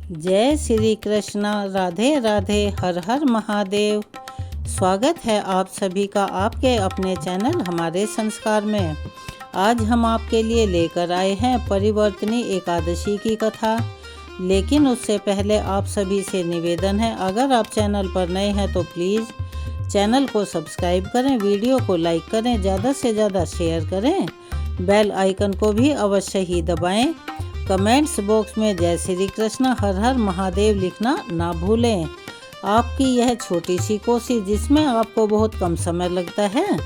जय श्री कृष्ण। राधे राधे। हर हर महादेव। स्वागत है आप सभी का आपके अपने चैनल हमारे संस्कार में। आज हम आपके लिए लेकर आए हैं परिवर्तनी एकादशी की कथा। लेकिन उससे पहले आप सभी से निवेदन है, अगर आप चैनल पर नए हैं तो प्लीज़ चैनल को सब्सक्राइब करें, वीडियो को लाइक करें, ज़्यादा से ज़्यादा शेयर करें, बेल आइकन को भी अवश्य ही दबाएं। कमेंट्स बॉक्स में जय श्री कृष्ण हर हर महादेव लिखना ना भूलें। आपकी यह छोटी सी कोशिश, जिसमें आपको बहुत कम समय लगता है,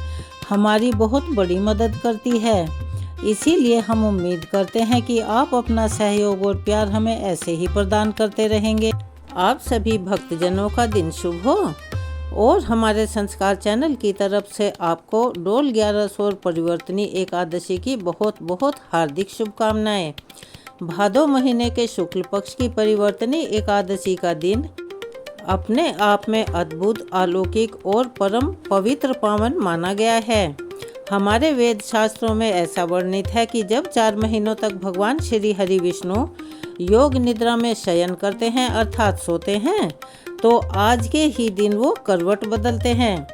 हमारी बहुत बड़ी मदद करती है। इसीलिए हम उम्मीद करते हैं कि आप अपना सहयोग और प्यार हमें ऐसे ही प्रदान करते रहेंगे। आप सभी भक्तजनों का दिन शुभ हो और हमारे संस्कार चैनल की तरफ से आपको डोल 11 और परिवर्तनी एकादशी की बहुत बहुत हार्दिक शुभकामनाएं। भादो महीने के शुक्ल पक्ष की परिवर्तनी एकादशी का दिन अपने आप में अद्भुत, अलौकिक और परम पवित्र पावन माना गया है। हमारे वेद शास्त्रों में ऐसा वर्णित है कि जब 4 महीनों तक भगवान श्री हरि विष्णु योग निद्रा में शयन करते हैं अर्थात सोते हैं, तो आज के ही दिन वो करवट बदलते हैं।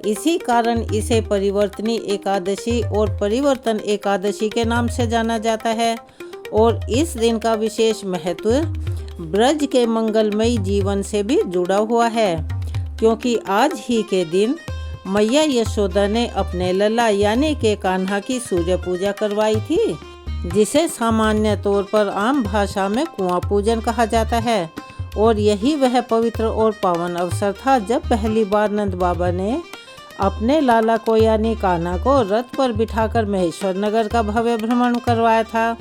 इसी कारण इसे परिवर्तनी एकादशी और परिवर्तन एकादशी के नाम से जाना जाता है। और इस दिन का विशेष महत्व ब्रज के मंगलमयी जीवन से भी जुड़ा हुआ है, क्योंकि आज ही के दिन मैया यशोदा ने अपने लला यानी के कान्हा की सूर्य पूजा करवाई थी, जिसे सामान्य तौर पर आम भाषा में कुआं पूजन कहा जाता है। और यही वह पवित्र और पावन अवसर था जब पहली बार नंद बाबा ने अपने लाला को यानी कान्हा को रथ पर बिठाकर महेश्वर नगर का भव्य भ्रमण करवाया था।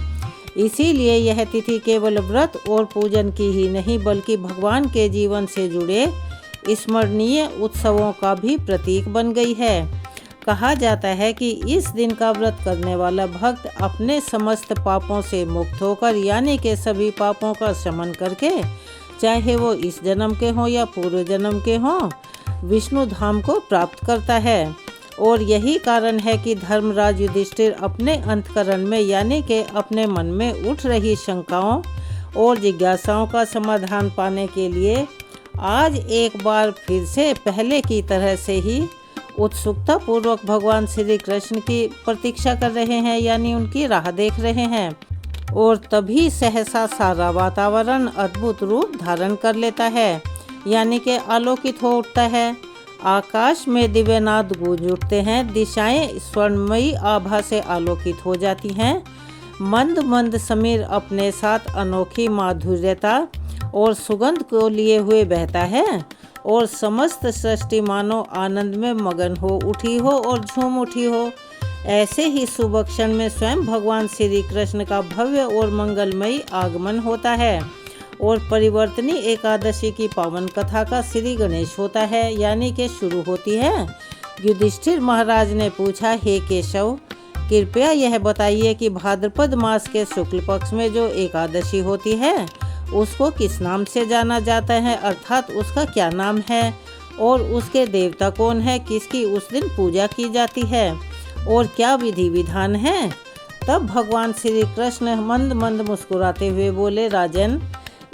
इसीलिए यह तिथि केवल व्रत और पूजन की ही नहीं, बल्कि भगवान के जीवन से जुड़े स्मरणीय उत्सवों का भी प्रतीक बन गई है। कहा जाता है कि इस दिन का व्रत करने वाला भक्त अपने समस्त पापों से मुक्त होकर यानी के सभी पापों का शमन करके, चाहे वो इस जन्म के हों या पूर्व जन्म के हों, विष्णु धाम को प्राप्त करता है। और यही कारण है कि धर्मराज युधिष्ठिर अपने अंतकरण में यानी के अपने मन में उठ रही शंकाओं और जिज्ञासाओं का समाधान पाने के लिए आज एक बार फिर से पहले की तरह से ही उत्सुकता पूर्वक भगवान श्री कृष्ण की प्रतीक्षा कर रहे हैं, यानी उनकी राह देख रहे हैं। और तभी सहसा सारा वातावरण अद्भुत रूप धारण कर लेता है, यानी कि आलोकित हो उठता है। आकाश में दिव्यनाद गूंज उठते हैं, दिशाएं स्वर्णमयी आभा से आलोकित हो जाती हैं। मंद मंद समीर अपने साथ अनोखी माधुर्यता और सुगंध को लिए हुए बहता है और समस्त सृष्टि मानो आनंद में मगन हो उठी हो और झूम उठी हो। ऐसे ही शुभ क्षण में स्वयं भगवान श्री कृष्ण का भव्य और मंगलमयी आगमन होता है। और परिवर्तनी एकादशी की पावन कथा का श्री गणेश होता है, यानी कि शुरू होती है। युधिष्ठिर महाराज ने पूछा, हे केशव, कृपया यह बताइए कि भाद्रपद मास के शुक्ल पक्ष में जो एकादशी होती है उसको किस नाम से जाना जाता है, अर्थात उसका क्या नाम है और उसके देवता कौन है, किसकी उस दिन पूजा की जाती है और क्या विधि विधान है। तब भगवान श्री कृष्ण मंद मंद मुस्कुराते हुए बोले, राजन,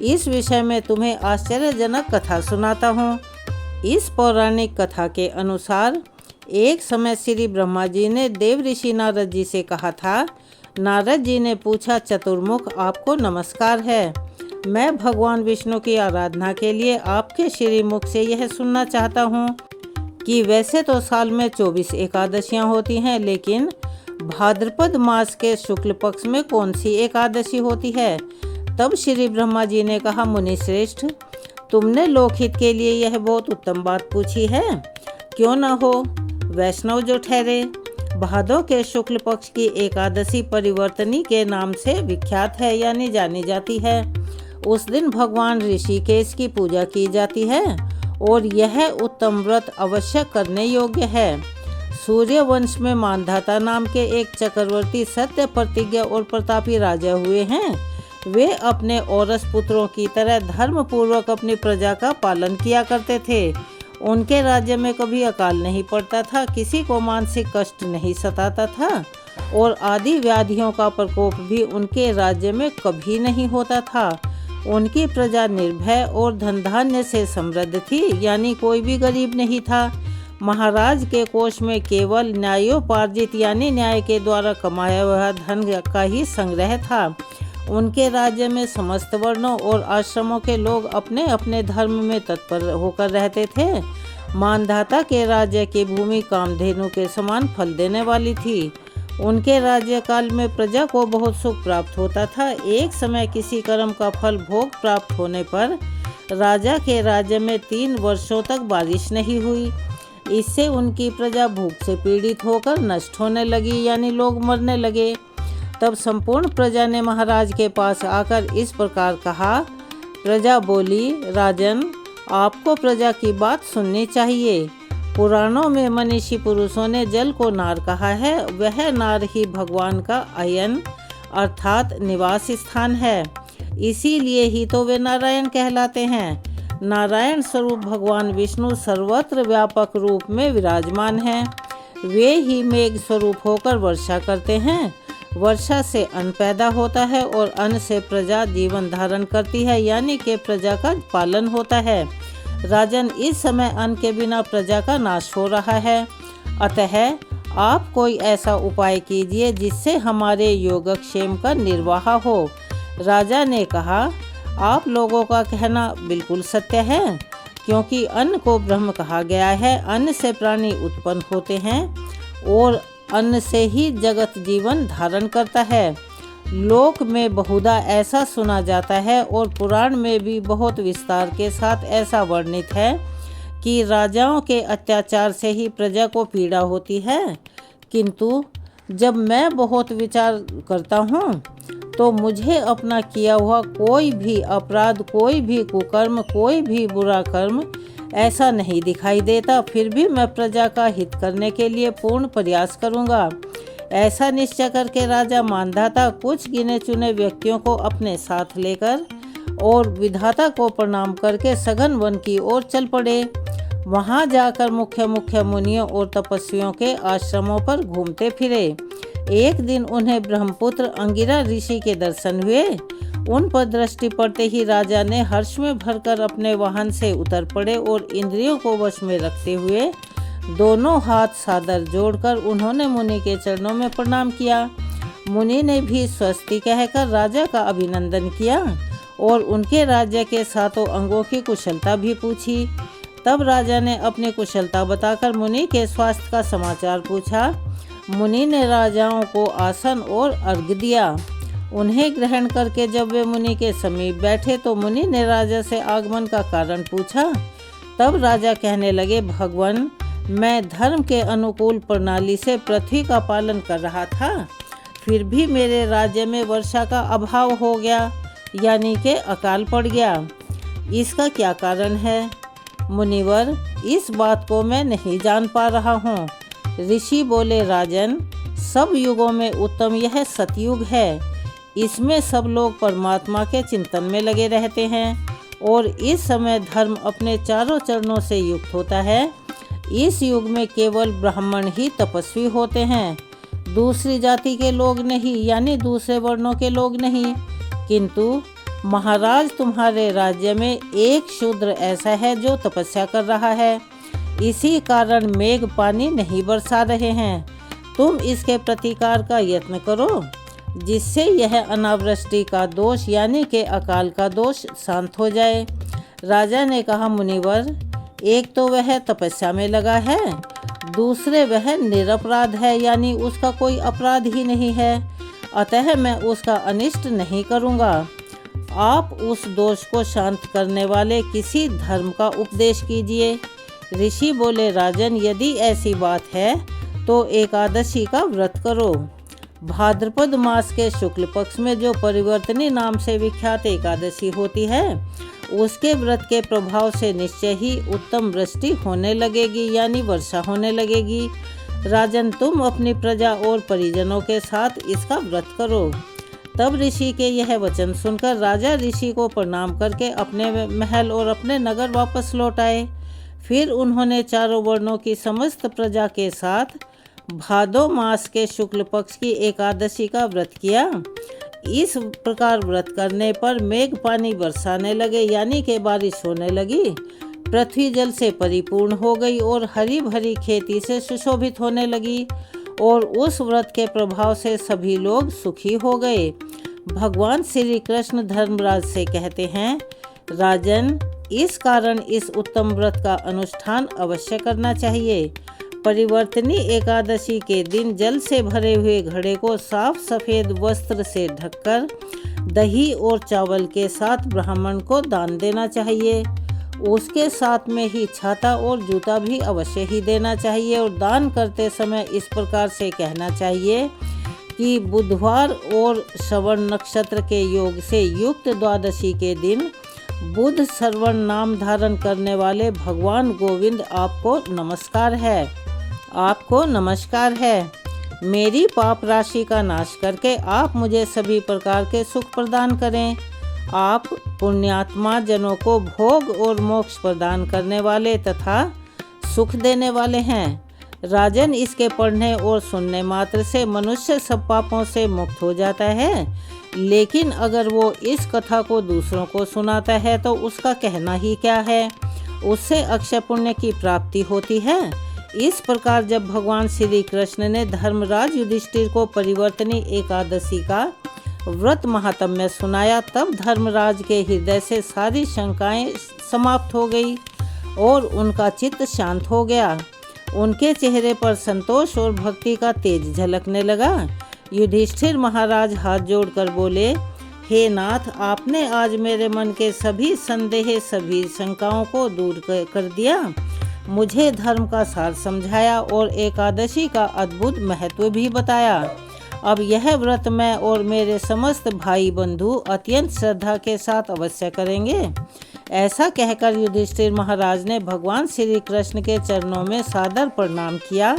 इस विषय में तुम्हें आश्चर्यजनक कथा सुनाता हूँ। इस पौराणिक कथा के अनुसार एक समय श्री ब्रह्मा जी ने देव ऋषि नारद जी से कहा था। नारद जी ने पूछा, चतुर्मुख, आपको नमस्कार है। मैं भगवान विष्णु की आराधना के लिए आपके श्रीमुख से यह सुनना चाहता हूँ कि वैसे तो साल में 24 एकादशियाँ होती हैं, लेकिन भाद्रपद मास के शुक्ल पक्ष में कौन सी एकादशी होती है। तब श्री ब्रह्मा जी ने कहा, मुनि श्रेष्ठ, तुमने लोकहित के लिए यह बहुत उत्तम बात पूछी है। क्यों न हो वैष्णव जो ठहरे। भादों के शुक्ल पक्ष की एकादशी परिवर्तनी के नाम से विख्यात है, यानी जानी जाती है। उस दिन भगवान ऋषिकेश की पूजा की जाती है और यह उत्तम व्रत अवश्य करने योग्य है। सूर्यवंश में मानधाता नाम के एक चक्रवर्ती सत्य प्रतिज्ञ और प्रतापी राजा हुए हैं। वे अपने औरस पुत्रों की तरह धर्म पूर्वक अपनी प्रजा का पालन किया करते थे। उनके राज्य में कभी अकाल नहीं पड़ता था, किसी को मानसिक कष्ट नहीं सताता था और आदि व्याधियों का प्रकोप भी उनके राज्य में कभी नहीं होता था। उनकी प्रजा निर्भय और धन धान्य से समृद्ध थी, यानी कोई भी गरीब नहीं था। महाराज के कोष में केवल न्यायोपार्जित यानी न्याय के द्वारा कमाया हुआ धन का ही संग्रह था। उनके राज्य में समस्त वर्णों और आश्रमों के लोग अपने अपने धर्म में तत्पर होकर रहते थे। मानधाता के राज्य की भूमि कामधेनु के समान फल देने वाली थी। उनके राज्यकाल में प्रजा को बहुत सुख प्राप्त होता था। एक समय किसी कर्म का फल भोग प्राप्त होने पर राजा के राज्य में 3 वर्षों तक बारिश नहीं हुई। इससे उनकी प्रजा भूख से पीड़ित होकर नष्ट होने लगी, यानी लोग मरने लगे। तब संपूर्ण प्रजा ने महाराज के पास आकर इस प्रकार कहा। प्रजा बोली, राजन, आपको प्रजा की बात सुननी चाहिए। पुराणों में मनीषी पुरुषों ने जल को नार कहा है। वह नार ही भगवान का अयन अर्थात निवास स्थान है। इसीलिए ही तो वे नारायण कहलाते हैं। नारायण स्वरूप भगवान विष्णु सर्वत्र व्यापक रूप में विराजमान हैं। वे ही मेघ स्वरूप होकर वर्षा करते हैं। वर्षा से अन्न पैदा होता है और अन्न से प्रजा जीवन धारण करती है, यानी कि प्रजा का पालन होता है। राजन, इस समय अन्न के बिना प्रजा का नाश हो रहा है। अतः आप कोई ऐसा उपाय कीजिए जिससे हमारे योगक्षेम का निर्वाह हो। राजा ने कहा, आप लोगों का कहना बिल्कुल सत्य है, क्योंकि अन्न को ब्रह्म कहा गया है। अन्न से प्राणी उत्पन्न होते हैं और अन्न से ही जगत जीवन धारण करता है। लोक में बहुधा ऐसा सुना जाता है और पुराण में भी बहुत विस्तार के साथ ऐसा वर्णित है कि राजाओं के अत्याचार से ही प्रजा को पीड़ा होती है। किंतु जब मैं बहुत विचार करता हूँ तो मुझे अपना किया हुआ कोई भी अपराध, कोई भी कुकर्म, कोई भी बुरा कर्म ऐसा नहीं दिखाई देता। फिर भी मैं प्रजा का हित करने के लिए पूर्ण प्रयास करूँगा। ऐसा निश्चय करके राजा मानधाता कुछ गिने चुने व्यक्तियों को अपने साथ लेकर और विधाता को प्रणाम करके सघन वन की ओर चल पड़े। वहां जाकर मुख्य मुख्य मुनियों और तपस्वियों के आश्रमों पर घूमते फिरे। एक दिन उन्हें ब्रह्मपुत्र अंगिरा ऋषि के दर्शन हुए। उन पर दृष्टि पड़ते ही राजा ने हर्ष में भरकर अपने वाहन से उतर पड़े और इंद्रियों को वश में रखते हुए दोनों हाथ सादर जोड़कर उन्होंने मुनि के चरणों में प्रणाम किया। मुनि ने भी स्वस्ति कहकर राजा का अभिनंदन किया और उनके राज्य के सातों अंगों की कुशलता भी पूछी। तब राजा ने अपनी कुशलता बताकर मुनि के स्वास्थ्य का समाचार पूछा। मुनि ने राजाओं को आसन और अर्घ्य दिया। उन्हें ग्रहण करके जब वे मुनि के समीप बैठे तो मुनि ने राजा से आगमन का कारण पूछा। तब राजा कहने लगे, भगवान, मैं धर्म के अनुकूल प्रणाली से पृथ्वी का पालन कर रहा था, फिर भी मेरे राज्य में वर्षा का अभाव हो गया, यानी कि अकाल पड़ गया। इसका क्या कारण है? मुनिवर, इस बात को मैं नहीं जान पा रहा हूँ। ऋषि बोले, राजन, सब युगों में उत्तम यह सतयुग है। इसमें सब लोग परमात्मा के चिंतन में लगे रहते हैं और इस समय धर्म अपने चारों चरणों से युक्त होता है। इस युग में केवल ब्राह्मण ही तपस्वी होते हैं, दूसरी जाति के लोग नहीं, यानी दूसरे वर्णों के लोग नहीं। किंतु महाराज, तुम्हारे राज्य में एक शूद्र ऐसा है जो तपस्या कर रहा है। इसी कारण मेघ पानी नहीं बरसा रहे हैं। तुम इसके प्रतिकार का यत्न करो, जिससे यह अनावृष्टि का दोष यानी कि अकाल का दोष शांत हो जाए। राजा ने कहा, मुनिवर, एक तो वह तपस्या में लगा है, दूसरे वह निरपराध है, यानी उसका कोई अपराध ही नहीं है, अतः मैं उसका अनिष्ट नहीं करूँगा। आप उस दोष को शांत करने वाले किसी धर्म का उपदेश कीजिए। ऋषि बोले, राजन, यदि ऐसी बात है तो एकादशी का व्रत करो। भाद्रपद मास के शुक्ल पक्ष में जो परिवर्तनी नाम से विख्यात एकादशी होती है, उसके व्रत के प्रभाव से निश्चय ही उत्तम वृष्टि होने लगेगी, यानी वर्षा होने लगेगी। राजन, तुम अपनी प्रजा और परिजनों के साथ इसका व्रत करो। तब ऋषि के यह वचन सुनकर राजा ऋषि को प्रणाम करके अपने महल और अपने नगर वापस लौट आए। फिर उन्होंने चारों वर्णों की समस्त प्रजा के साथ भादो मास के शुक्ल पक्ष की एकादशी का व्रत किया। इस प्रकार व्रत करने पर मेघ पानी बरसाने लगे, यानी कि बारिश होने लगी। पृथ्वी जल से परिपूर्ण हो गई और हरी भरी खेती से सुशोभित होने लगी और उस व्रत के प्रभाव से सभी लोग सुखी हो गए। भगवान श्री कृष्ण धर्मराज से कहते हैं, राजन, इस कारण इस उत्तम व्रत का अनुष्ठान अवश्य करना चाहिए। परिवर्तनी एकादशी के दिन जल से भरे हुए घड़े को साफ सफेद वस्त्र से ढककर दही और चावल के साथ ब्राह्मण को दान देना चाहिए। उसके साथ में ही छाता और जूता भी अवश्य ही देना चाहिए और दान करते समय इस प्रकार से कहना चाहिए कि बुधवार और श्रवण नक्षत्र के योग से युक्त द्वादशी के दिन बुध श्रवण नाम धारण करने वाले भगवान गोविंद आपको नमस्कार है, आपको नमस्कार है। मेरी पाप राशि का नाश करके आप मुझे सभी प्रकार के सुख प्रदान करें। आप पुण्यात्मा जनों को भोग और मोक्ष प्रदान करने वाले तथा सुख देने वाले हैं। राजन, इसके पढ़ने और सुनने मात्र से मनुष्य सब पापों से मुक्त हो जाता है, लेकिन अगर वो इस कथा को दूसरों को सुनाता है तो उसका कहना ही क्या है, उससे अक्षय पुण्य की प्राप्ति होती है। इस प्रकार जब भगवान श्री कृष्ण ने धर्मराज युधिष्ठिर को परिवर्तनी एकादशी का व्रत महात्म्य सुनाया, तब धर्मराज के हृदय से सारी शंकाएं समाप्त हो गई और उनका चित्त शांत हो गया। उनके चेहरे पर संतोष और भक्ति का तेज झलकने लगा। युधिष्ठिर महाराज हाथ जोड़कर बोले, हे नाथ, आपने आज मेरे मन के सभी संदेह, सभी शंकाओं को दूर कर दिया, मुझे धर्म का सार समझाया और एकादशी का अद्भुत महत्व भी बताया। अब यह व्रत मैं और मेरे समस्त भाई बंधु अत्यंत श्रद्धा के साथ अवश्य करेंगे। ऐसा कहकर युधिष्ठिर महाराज ने भगवान श्री कृष्ण के चरणों में सादर प्रणाम किया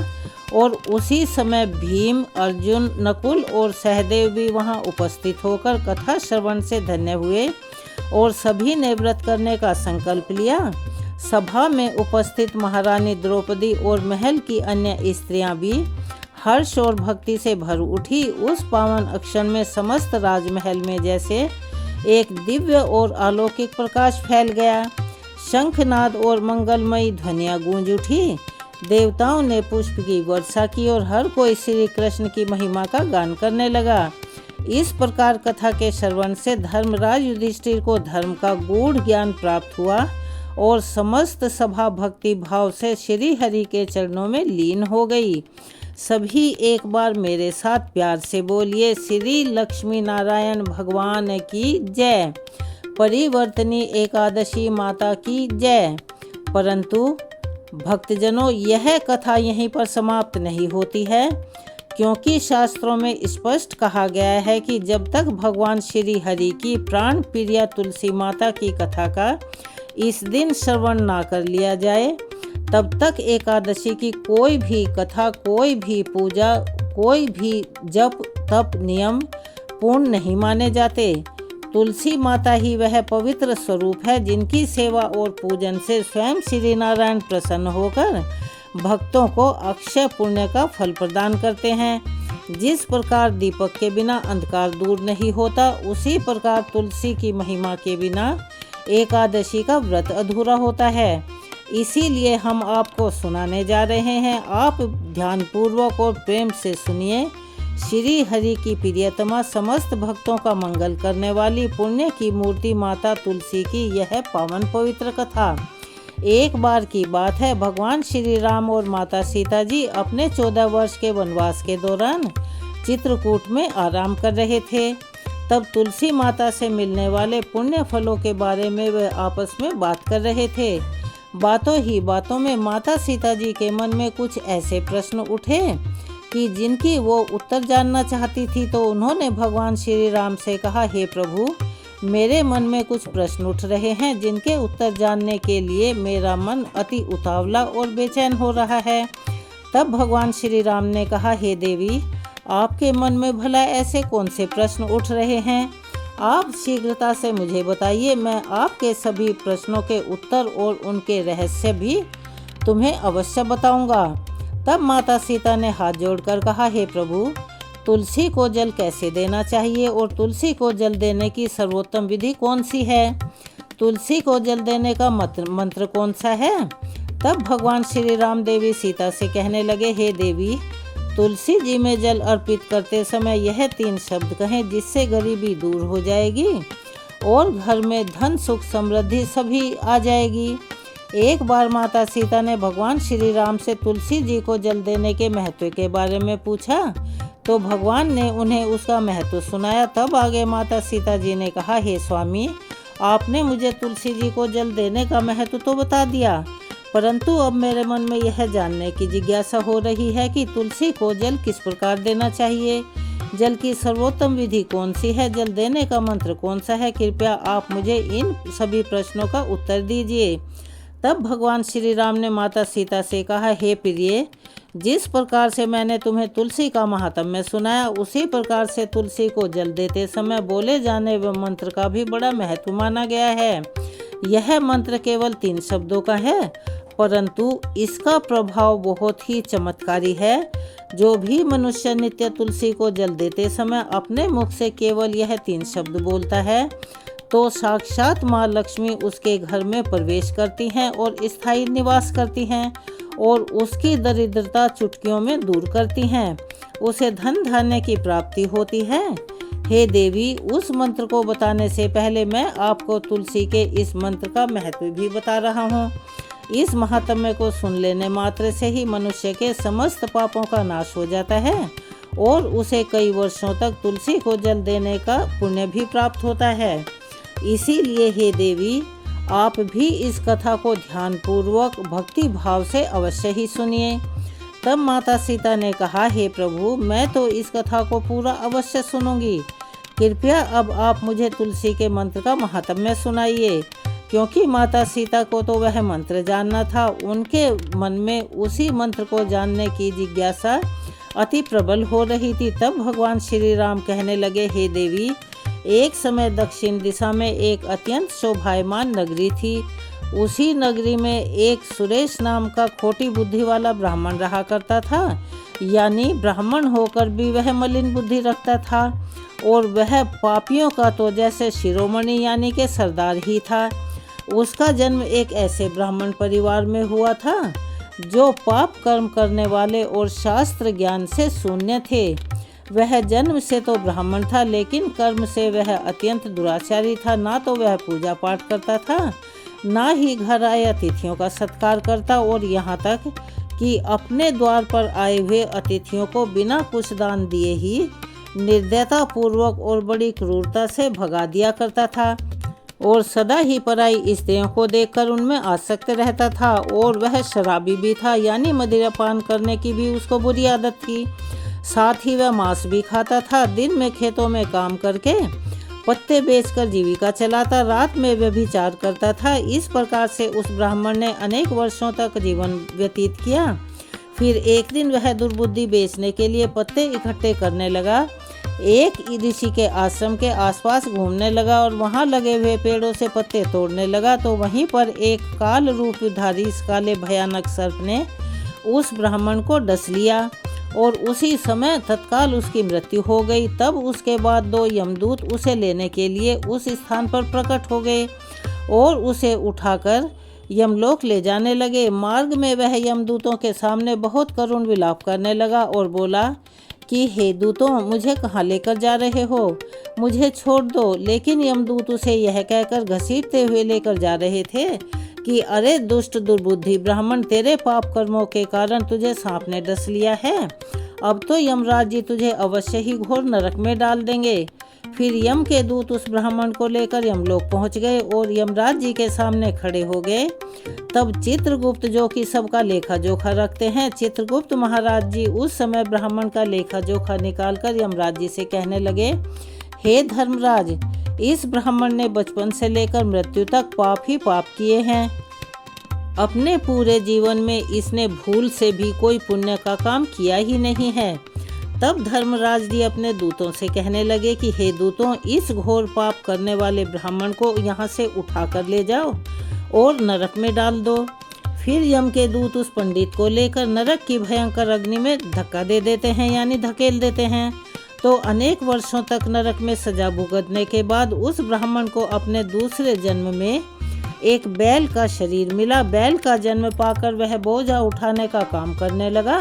और उसी समय भीम, अर्जुन, नकुल और सहदेव भी वहां उपस्थित होकर कथा श्रवण से धन्य हुए और सभी ने व्रत करने का संकल्प लिया। सभा में उपस्थित महारानी द्रौपदी और महल की अन्य स्त्रियां भी हर्ष और भक्ति से भर उठी। उस पावन क्षण में समस्त राजमहल में जैसे एक दिव्य और अलौकिक प्रकाश फैल गया। शंखनाद और मंगलमयी ध्वनियां गूंज उठी। देवताओं ने पुष्प की वर्षा की और हर कोई श्री कृष्ण की महिमा का गान करने लगा। इस प्रकार कथा के श्रवण से धर्मराज युधिष्ठिर को धर्म का गूढ़ ज्ञान प्राप्त हुआ और समस्त सभा भक्ति भाव से श्री हरि के चरणों में लीन हो गई। सभी एक बार मेरे साथ प्यार से बोलिए, श्री लक्ष्मी नारायण भगवान की जय, परिवर्तनी एकादशी माता की जय। परंतु भक्तजनों, यह कथा यहीं पर समाप्त नहीं होती है, क्योंकि शास्त्रों में स्पष्ट कहा गया है कि जब तक भगवान श्री हरि की प्राण प्रिया तुलसी माता की कथा का इस दिन श्रवण ना कर लिया जाए, तब तक एकादशी की कोई भी कथा, कोई भी पूजा, कोई भी जप तप नियम पूर्ण नहीं माने जाते। तुलसी माता ही वह पवित्र स्वरूप है जिनकी सेवा और पूजन से स्वयं श्री नारायण प्रसन्न होकर भक्तों को अक्षय पुण्य का फल प्रदान करते हैं। जिस प्रकार दीपक के बिना अंधकार दूर नहीं होता, उसी प्रकार तुलसी की महिमा के बिना एकादशी का व्रत अधूरा होता है। इसीलिए हम आपको सुनाने जा रहे हैं। आप ध्यानपूर्वक और प्रेम से सुनिए। श्री हरि की प्रियतमा, समस्त भक्तों का मंगल करने वाली पुण्य की मूर्ति माता तुलसी की यह पावन पवित्र कथा। एक बार की बात है, भगवान श्री राम और माता सीता जी अपने 14 वर्ष के वनवास के दौरान चित्रकूट में आराम कर रहे थे। तब तुलसी माता से मिलने वाले पुण्य फलों के बारे में वे आपस में बात कर रहे थे। बातों ही बातों में माता सीता जी के मन में कुछ ऐसे प्रश्न उठे कि जिनकी वो उत्तर जानना चाहती थी। तो उन्होंने भगवान श्री राम से कहा, हे प्रभु, मेरे मन में कुछ प्रश्न उठ रहे हैं जिनके उत्तर जानने के लिए मेरा मन अति उतावला और बेचैन हो रहा है। तब भगवान श्री राम ने कहा, हे देवी, आपके मन में भला ऐसे कौन से प्रश्न उठ रहे हैं? आप शीघ्रता से मुझे बताइए, मैं आपके सभी प्रश्नों के उत्तर और उनके रहस्य भी तुम्हें अवश्य बताऊंगा। तब माता सीता ने हाथ जोड़कर कहा, हे प्रभु, तुलसी को जल कैसे देना चाहिए और तुलसी को जल देने की सर्वोत्तम विधि कौन सी है? तुलसी को जल देने का मंत्र कौन सा है? तब भगवान श्री राम देवी सीता से कहने लगे, हे देवी, तुलसी जी में जल अर्पित करते समय यह 3 शब्द कहें, जिससे गरीबी दूर हो जाएगी और घर में धन सुख समृद्धि सभी आ जाएगी। एक बार माता सीता ने भगवान श्री राम से तुलसी जी को जल देने के महत्व के बारे में पूछा, तो भगवान ने उन्हें उसका महत्व सुनाया। तब आगे माता सीता जी ने कहा, हे स्वामी, आपने मुझे तुलसी जी को जल देने का महत्व तो बता दिया, परंतु अब मेरे मन में यह जानने की जिज्ञासा हो रही है कि तुलसी को जल किस प्रकार देना चाहिए, जल की सर्वोत्तम विधि कौन सी है, जल देने का मंत्र कौन सा है। कृपया आप मुझे इन सभी प्रश्नों का उत्तर दीजिए। तब भगवान श्री राम ने माता सीता से कहा, हे प्रिय, जिस प्रकार से मैंने तुम्हें तुलसी का महात्म्य सुनाया, उसी प्रकार से तुलसी को जल देते समय बोले जाने वाले मंत्र का भी बड़ा महत्व माना गया है। यह मंत्र केवल 3 शब्दों का है, परंतु इसका प्रभाव बहुत ही चमत्कारी है। जो भी मनुष्य नित्य तुलसी को जल देते समय अपने मुख से केवल यह 3 शब्द बोलता है, तो साक्षात माँ लक्ष्मी उसके घर में प्रवेश करती हैं और स्थायी निवास करती हैं और उसकी दरिद्रता चुटकियों में दूर करती हैं। उसे धन धान्य की प्राप्ति होती है। हे देवी, उस मंत्र को बताने से पहले मैं आपको तुलसी के इस मंत्र का महत्व भी बता रहा हूँ। इस महात्म्य को सुन लेने मात्र से ही मनुष्य के समस्त पापों का नाश हो जाता है और उसे कई वर्षों तक तुलसी को जल देने का पुण्य भी प्राप्त होता है। इसीलिए हे देवी, आप भी इस कथा को ध्यानपूर्वक भक्ति भाव से अवश्य ही सुनिए। तब माता सीता ने कहा, हे प्रभु, मैं तो इस कथा को पूरा अवश्य सुनूंगी। कृपया अब आप मुझे तुलसी के मंत्र का महात्म्य सुनाइए। क्योंकि माता सीता को तो वह मंत्र जानना था, उनके मन में उसी मंत्र को जानने की जिज्ञासा अति प्रबल हो रही थी। तब भगवान श्री राम कहने लगे, हे देवी, एक समय दक्षिण दिशा में एक अत्यंत शोभायमान नगरी थी। उसी नगरी में एक सुरेश नाम का खोटी बुद्धि वाला ब्राह्मण रहा करता था। यानी ब्राह्मण होकर भी वह मलिन बुद्धि रखता था और वह पापियों का तो जैसे शिरोमणि यानी के सरदार ही था। उसका जन्म एक ऐसे ब्राह्मण परिवार में हुआ था जो पाप कर्म करने वाले और शास्त्र ज्ञान से शून्य थे। वह जन्म से तो ब्राह्मण था, लेकिन कर्म से वह अत्यंत दुराचारी था। ना तो वह पूजा पाठ करता था, ना ही घर आए अतिथियों का सत्कार करता, और यहाँ तक कि अपने द्वार पर आए हुए अतिथियों को बिना कुछ दान दिए ही निर्दयता पूर्वक और बड़ी क्रूरता से भगा दिया करता था। और सदा ही पराई स्त्रियों को देखकर उनमें आसक्त रहता था। और वह शराबी भी था, यानी मदिरा पान करने की भी उसको बुरी आदत थी। साथ ही वह मांस भी खाता था। दिन में खेतों में काम करके पत्ते बेचकर जीविका चलाता, रात में व्यभिचार करता था। इस प्रकार से उस ब्राह्मण ने अनेक वर्षों तक जीवन व्यतीत किया। फिर एक दिन वह दुर्बुद्धि बेचने के लिए पत्ते इकट्ठे करने लगा। एक ऋषि के आश्रम के आसपास घूमने लगा और वहां लगे हुए पेड़ों से पत्ते तोड़ने लगा। तो वहीं पर एक काल रूपधारी काले भयानक सर्प ने उस ब्राह्मण को डस लिया और उसी समय तत्काल उसकी मृत्यु हो गई। तब उसके बाद 2 यमदूत उसे लेने के लिए उस स्थान पर प्रकट हो गए और उसे उठाकर यमलोक ले जाने लगे। मार्ग में वह यमदूतों के सामने बहुत करुण विलाप करने लगा और बोला कि हे दूतों, मुझे कहाँ लेकर जा रहे हो? मुझे छोड़ दो। लेकिन यमदूत उसे यह कहकर घसीटते हुए लेकर जा रहे थे कि अरे दुष्ट दुर्बुद्धि ब्राह्मण, तेरे पाप कर्मों के कारण तुझे सांप ने डस लिया है। अब तो यमराज जी तुझे अवश्य ही घोर नरक में डाल देंगे। फिर यम के दूत उस ब्राह्मण को लेकर यमलोक पहुंच गए और यमराज जी के सामने खड़े हो गए। तब चित्रगुप्त, जो कि सबका लेखा जोखा रखते हैं, चित्रगुप्त महाराज जी उस समय ब्राह्मण का लेखा जोखा निकालकर यमराज जी से कहने लगे, हे धर्मराज, इस ब्राह्मण ने बचपन से लेकर मृत्यु तक पाप ही पाप किए हैं। अपने पूरे जीवन में इसने भूल से भी कोई पुण्य का काम किया ही नहीं है। तब धर्मराज जी अपने दूतों से कहने लगे कि हे दूतों, इस घोर पाप करने वाले ब्राह्मण को यहाँ से उठा कर ले जाओ और नरक में डाल दो। फिर यम के दूत उस पंडित को लेकर नरक की भयंकर अग्नि में धक्का दे देते हैं, यानी धकेल देते हैं। तो अनेक वर्षों तक नरक में सजा भुगतने के बाद उस ब्राह्मण को अपने दूसरे जन्म में एक बैल का शरीर मिला। बैल का जन्म पाकर वह बोझा उठाने का काम करने लगा।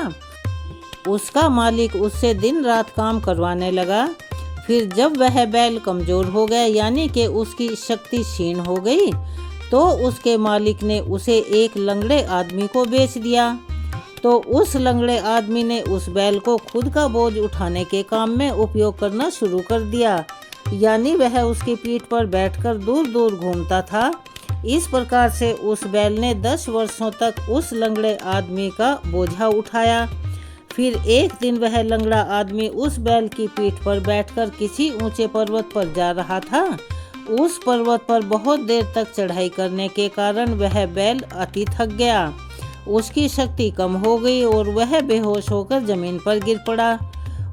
उसका मालिक उससे दिन रात काम करवाने लगा। फिर जब वह बैल कमज़ोर हो गया, यानी कि उसकी शक्ति क्षीण हो गई, तो उसके मालिक ने उसे एक लंगड़े आदमी को बेच दिया। तो उस लंगड़े आदमी ने उस बैल को खुद का बोझ उठाने के काम में उपयोग करना शुरू कर दिया, यानी वह उसकी पीठ पर बैठकर दूर दूर घूमता था। इस प्रकार से उस बैल ने 10 वर्षों तक उस लंगड़े आदमी का बोझा उठाया। फिर एक दिन वह लंगड़ा आदमी उस बैल की पीठ पर बैठकर किसी ऊंचे पर्वत पर जा रहा था। उस पर्वत पर बहुत देर तक चढ़ाई करने के कारण वह बैल अति थक गया। उसकी शक्ति कम हो गई और वह बेहोश होकर जमीन पर गिर पड़ा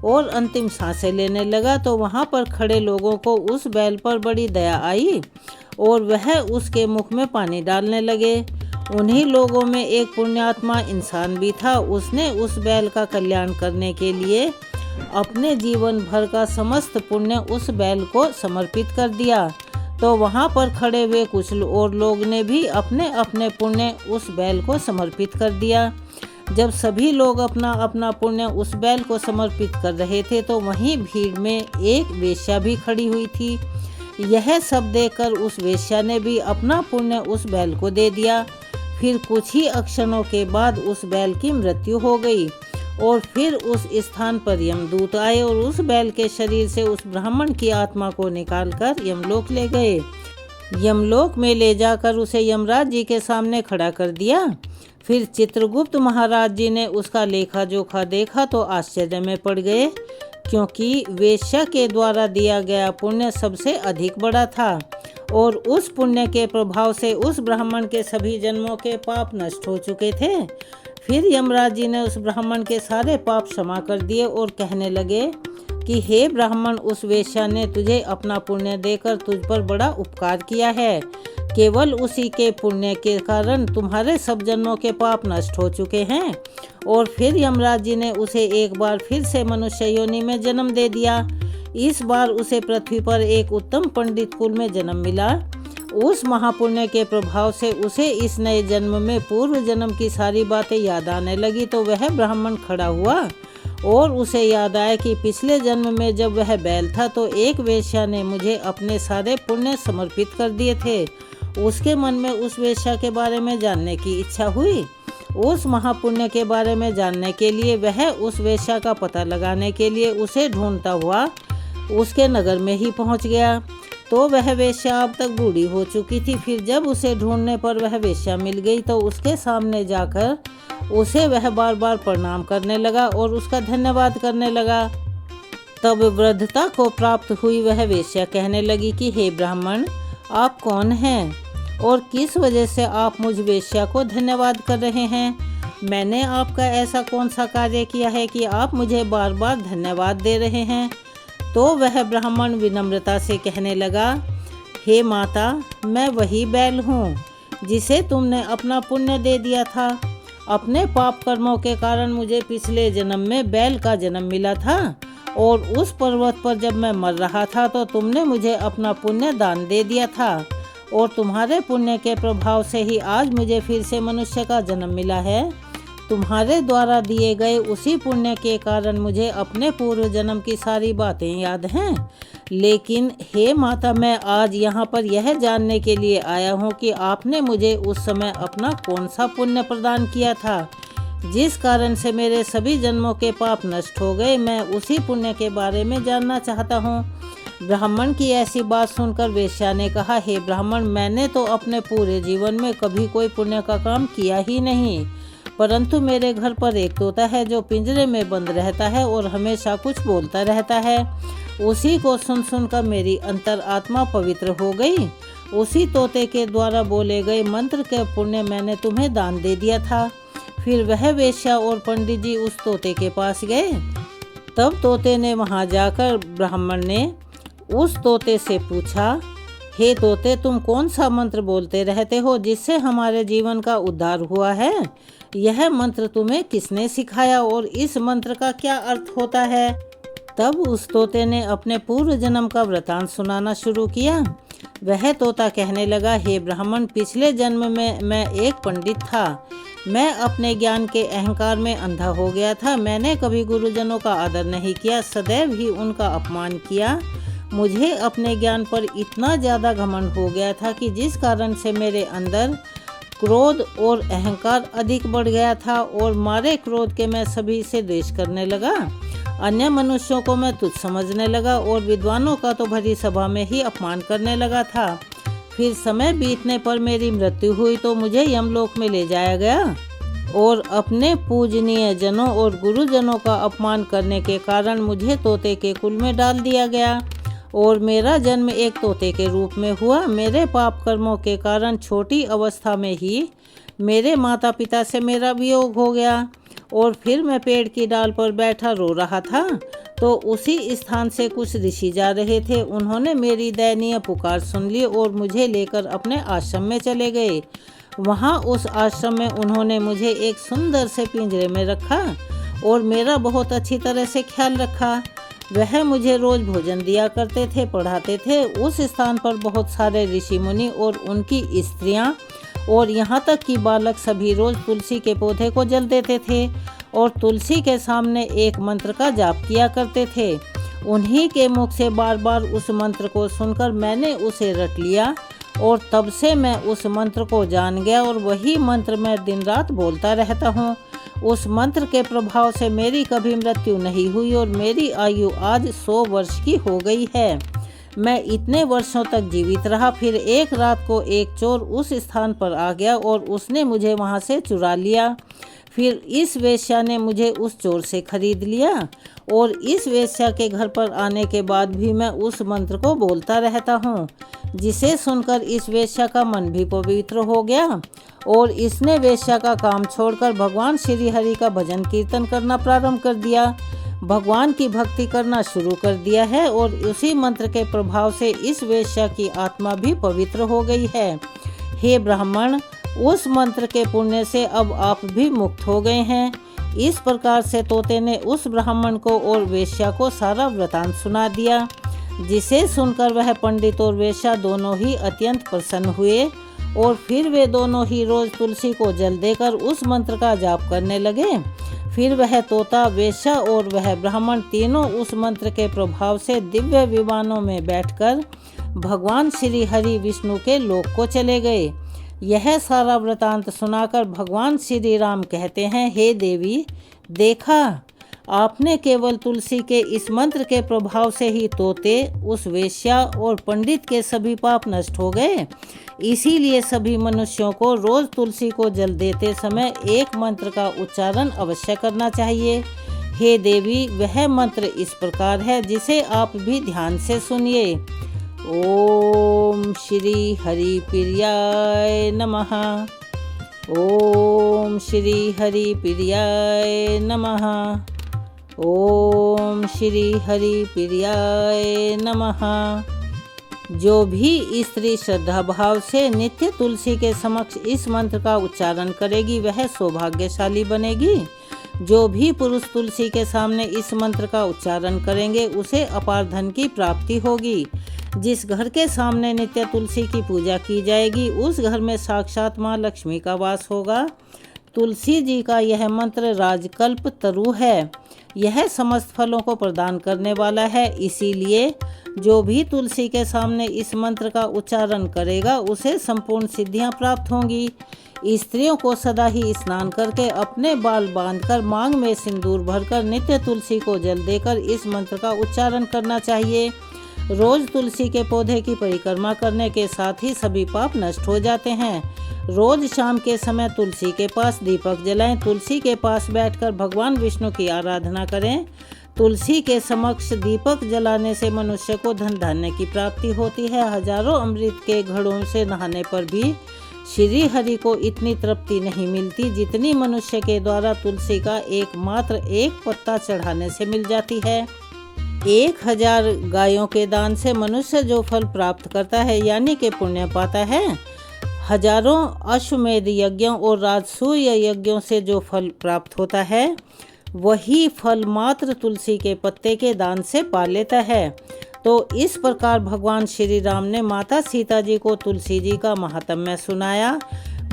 और अंतिम सांसें लेने लगा। तो वहां पर खड़े लोगों को उस बैल पर बड़ी दया आई और वह उसके मुख में पानी डालने लगे। उन्हीं लोगों में एक पुण्यात्मा इंसान भी था। उसने उस बैल का कल्याण करने के लिए अपने जीवन भर का समस्त पुण्य उस बैल को समर्पित कर दिया। तो वहां पर खड़े हुए कुछ और लोग ने भी अपने अपने पुण्य उस बैल को समर्पित कर दिया। जब सभी लोग अपना अपना पुण्य उस बैल को समर्पित कर रहे थे, तो वहीं भीड़ में एक वेश्या भी खड़ी हुई थी। यह सब देखकर उस वेश्या ने भी अपना पुण्य उस बैल को दे दिया। फिर कुछ ही क्षणों के बाद उस बैल की मृत्यु हो गई और फिर उस स्थान पर यमदूत आए और उस बैल के शरीर से उस ब्राह्मण की आत्मा को निकालकर यमलोक ले गए। यमलोक में ले जाकर उसे यमराज जी के सामने खड़ा कर दिया। फिर चित्रगुप्त महाराज जी ने उसका लेखा जोखा देखा तो आश्चर्य में पड़ गए, क्योंकि वेश्या के द्वारा दिया गया पुण्य सबसे अधिक बड़ा था और उस पुण्य के प्रभाव से उस ब्राह्मण के सभी जन्मों के पाप नष्ट हो चुके थे। फिर यमराज जी ने उस ब्राह्मण के सारे पाप क्षमा कर दिए और कहने लगे कि हे ब्राह्मण, उस वेश्या ने तुझे अपना पुण्य देकर तुझ पर बड़ा उपकार किया है। केवल उसी के पुण्य के कारण तुम्हारे सब जन्मों के पाप नष्ट हो चुके हैं। और फिर यमराज जी ने उसे एक बार फिर से मनुष्य योनि में जन्म दे दिया। इस बार उसे पृथ्वी पर एक उत्तम पंडित कुल में जन्म मिला। उस महापुण्य के प्रभाव से उसे इस नए जन्म में पूर्व जन्म की सारी बातें याद आने लगी। तो वह ब्राह्मण खड़ा हुआ और उसे याद आया कि पिछले जन्म में जब वह बैल था तो एक वेश्या ने मुझे अपने सारे पुण्य समर्पित कर दिए थे। उसके मन में उस वेश्या के बारे में जानने की इच्छा हुई। उस महापुण्य के बारे में जानने के लिए वह उस वेश्या का पता लगाने के लिए उसे ढूंढता हुआ उसके नगर में ही पहुंच गया। तो वह वेश्या अब तक बूढ़ी हो चुकी थी। फिर जब उसे ढूंढने पर वह वेश्या मिल गई तो उसके सामने जाकर उसे वह बार बार प्रणाम करने लगा और उसका धन्यवाद करने लगा। तब वृद्धता को प्राप्त हुई वह वेश्या कहने लगी कि हे ब्राह्मण, आप कौन हैं और किस वजह से आप मुझ वेश्या को धन्यवाद कर रहे हैं? मैंने आपका ऐसा कौन सा कार्य किया है कि आप मुझे बार बार धन्यवाद दे रहे हैं? तो वह ब्राह्मण विनम्रता से कहने लगा, हे माता, मैं वही बैल हूँ जिसे तुमने अपना पुण्य दे दिया था। अपने पाप कर्मों के कारण मुझे पिछले जन्म में बैल का जन्म मिला था और उस पर्वत पर जब मैं मर रहा था तो तुमने मुझे अपना पुण्य दान दे दिया था और तुम्हारे पुण्य के प्रभाव से ही आज मुझे फिर से मनुष्य का जन्म मिला है। तुम्हारे द्वारा दिए गए उसी पुण्य के कारण मुझे अपने पूर्व जन्म की सारी बातें याद हैं। लेकिन हे माता, मैं आज यहाँ पर यह जानने के लिए आया हूँ कि आपने मुझे उस समय अपना कौन सा पुण्य प्रदान किया था जिस कारण से मेरे सभी जन्मों के पाप नष्ट हो गए। मैं उसी पुण्य के बारे में जानना चाहता हूँ। ब्राह्मण की ऐसी बात सुनकर वेश्या ने कहा, हे ब्राह्मण, मैंने तो अपने पूरे जीवन में कभी कोई पुण्य का काम किया ही नहीं, परंतु मेरे घर पर एक तोता है जो पिंजरे में बंद रहता है और हमेशा कुछ बोलता रहता है। उसी को सुन सुनकर मेरी अंतर आत्मा पवित्र हो गई। उसी तोते के द्वारा बोले गए मंत्र के पुण्य मैंने तुम्हें दान दे दिया था। फिर वह वेश्या और पंडित जी उस तोते के पास गए। तब तोते ने वहां जाकर ब्राह्मण ने उस तोते से पूछा, हे तोते, तुम कौन सा मंत्र बोलते रहते हो जिससे हमारे जीवन का उद्धार हुआ है? यह मंत्र तुम्हें किसने सिखाया और इस मंत्र का क्या अर्थ होता है? तब उस तोते ने अपने पूर्व जन्म का वृतांत सुनाना शुरू किया। वह तोता कहने लगा, हे ब्राह्मण, पिछले जन्म में मैं एक पंडित था। मैं अपने ज्ञान के अहंकार में अंधा हो गया था। मैंने कभी गुरुजनों का आदर नहीं किया, सदैव ही उनका अपमान किया। मुझे अपने ज्ञान पर इतना ज़्यादा घमंड हो गया था कि जिस कारण से मेरे अंदर क्रोध और अहंकार अधिक बढ़ गया था और मारे क्रोध के मैं सभी से द्वेष करने लगा। अन्य मनुष्यों को मैं तुच्छ समझने लगा और विद्वानों का तो भरी सभा में ही अपमान करने लगा था। फिर समय बीतने पर मेरी मृत्यु हुई तो मुझे यमलोक में ले जाया गया और अपने पूजनीय जनों और गुरुजनों का अपमान करने के कारण मुझे तोते के कुल में डाल दिया गया और मेरा जन्म एक तोते के रूप में हुआ। मेरे पाप कर्मों के कारण छोटी अवस्था में ही मेरे माता पिता से मेरा वियोग हो गया और फिर मैं पेड़ की डाल पर बैठा रो रहा था तो उसी स्थान से कुछ ऋषि जा रहे थे। उन्होंने मेरी दयनीय पुकार सुन ली और मुझे लेकर अपने आश्रम में चले गए। वहाँ उस आश्रम में उन्होंने मुझे एक सुंदर से पिंजरे में रखा और मेरा बहुत अच्छी तरह से ख्याल रखा। वह मुझे रोज भोजन दिया करते थे, पढ़ाते थे। उस स्थान पर बहुत सारे ऋषि मुनि और उनकी स्त्रियां और यहाँ तक कि बालक सभी रोज तुलसी के पौधे को जल देते थे और तुलसी के सामने एक मंत्र का जाप किया करते थे। उन्हीं के मुख से बार बार उस मंत्र को सुनकर मैंने उसे रट लिया और तब से मैं उस मंत्र को जान गया और वही मंत्र मैं दिन रात बोलता रहता हूँ। उस मंत्र के प्रभाव से मेरी कभी मृत्यु नहीं हुई और मेरी आयु आज 100 वर्ष की हो गई है। मैं इतने वर्षों तक जीवित रहा। फिर एक रात को एक चोर उस स्थान पर आ गया और उसने मुझे वहां से चुरा लिया। फिर इस वेश्या ने मुझे उस चोर से खरीद लिया और इस वेश्या के घर पर आने के बाद भी मैं उस मंत्र को बोलता रहता हूँ, जिसे सुनकर इस वेश्या का मन भी पवित्र हो गया और इसने वेश्या का काम छोड़कर भगवान श्री हरि का भजन कीर्तन करना प्रारंभ कर दिया, भगवान की भक्ति करना शुरू कर दिया है और उसी मंत्र के प्रभाव से इस वेश्या की आत्मा भी पवित्र हो गई है। हे ब्राह्मण, उस मंत्र के पुण्य से अब आप भी मुक्त हो गए हैं। इस प्रकार से तोते ने उस ब्राह्मण को और वेश्या को सारा वृतांत सुना दिया, जिसे सुनकर वह पंडित और वेश्या दोनों ही अत्यंत प्रसन्न हुए और फिर वे दोनों ही रोज तुलसी को जल देकर उस मंत्र का जाप करने लगे। फिर वह तोता, वेश्या और वह ब्राह्मण तीनों उस मंत्र के प्रभाव से दिव्य विमानों में बैठकर भगवान श्री हरि विष्णु के लोक को चले गए। यह सारा वृतांत सुनाकर भगवान श्री राम कहते हैं, हे देवी, देखा आपने केवल तुलसी के इस मंत्र के प्रभाव से ही तोते, उस वेश्या और पंडित के सभी पाप नष्ट हो गए। इसीलिए सभी मनुष्यों को रोज तुलसी को जल देते समय एक मंत्र का उच्चारण अवश्य करना चाहिए। हे देवी, वह मंत्र इस प्रकार है, जिसे आप भी ध्यान से सुनिए। ओम श्री हरि प्रियाय नमः। ओम श्री हरि प्रियाय नमः। ओम श्री हरि प्रियाय नमः। जो भी स्त्री श्रद्धा भाव से नित्य तुलसी के समक्ष इस मंत्र का उच्चारण करेगी वह सौभाग्यशाली बनेगी। जो भी पुरुष तुलसी के सामने इस मंत्र का उच्चारण करेंगे उसे अपार धन की प्राप्ति होगी। जिस घर के सामने नित्य तुलसी की पूजा की जाएगी उस घर में साक्षात माँ लक्ष्मी का वास होगा। तुलसी जी का यह मंत्र राजकल्प तरु है। यह समस्त फलों को प्रदान करने वाला है। इसीलिए जो भी तुलसी के सामने इस मंत्र का उच्चारण करेगा उसे संपूर्ण सिद्धियां प्राप्त होंगी। स्त्रियों को सदा ही स्नान करके अपने बाल बांधकर मांग में सिंदूर भरकर नित्य तुलसी को जल देकर इस मंत्र का उच्चारण करना चाहिए। रोज तुलसी के पौधे की परिक्रमा करने के साथ ही सभी पाप नष्ट हो जाते हैं। रोज शाम के समय तुलसी के पास दीपक जलाएं। तुलसी के पास बैठकर भगवान विष्णु की आराधना करें। तुलसी के समक्ष दीपक जलाने से मनुष्य को धन धान्य की प्राप्ति होती है। हजारों अमृत के घड़ों से नहाने पर भी श्री हरि को इतनी तृप्ति नहीं मिलती जितनी मनुष्य के द्वारा तुलसी का एकमात्र एक पत्ता चढ़ाने से मिल जाती है। 1000 गायों के दान से मनुष्य जो फल प्राप्त करता है यानी कि पुण्य पाता है, हजारों अश्वमेध यज्ञों और राजसूय यज्ञों से जो फल प्राप्त होता है वही फल मात्र तुलसी के पत्ते के दान से पा लेता है। तो इस प्रकार भगवान श्री राम ने माता सीता जी को तुलसी जी का महात्म्य सुनाया,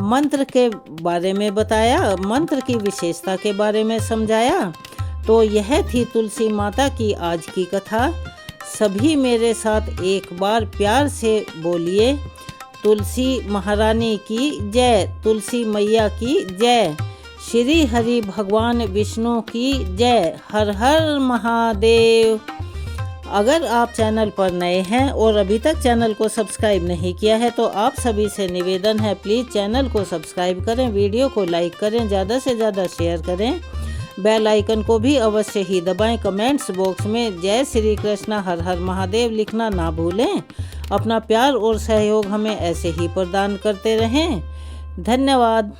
मंत्र के बारे में बताया, मंत्र की विशेषता के बारे में समझाया। तो यह थी तुलसी माता की आज की कथा। सभी मेरे साथ एक बार प्यार से बोलिए, तुलसी महारानी की जय, तुलसी मैया की जय, श्री हरि भगवान विष्णु की जय, हर हर महादेव। अगर आप चैनल पर नए हैं और अभी तक चैनल को सब्सक्राइब नहीं किया है तो आप सभी से निवेदन है, प्लीज़ चैनल को सब्सक्राइब करें, वीडियो को लाइक करें, ज़्यादा से ज़्यादा शेयर करें, बेल आइकन को भी अवश्य ही दबाएं। कमेंट्स बॉक्स में जय श्री कृष्ण हर हर महादेव लिखना ना भूलें। अपना प्यार और सहयोग हमें ऐसे ही प्रदान करते रहें। धन्यवाद।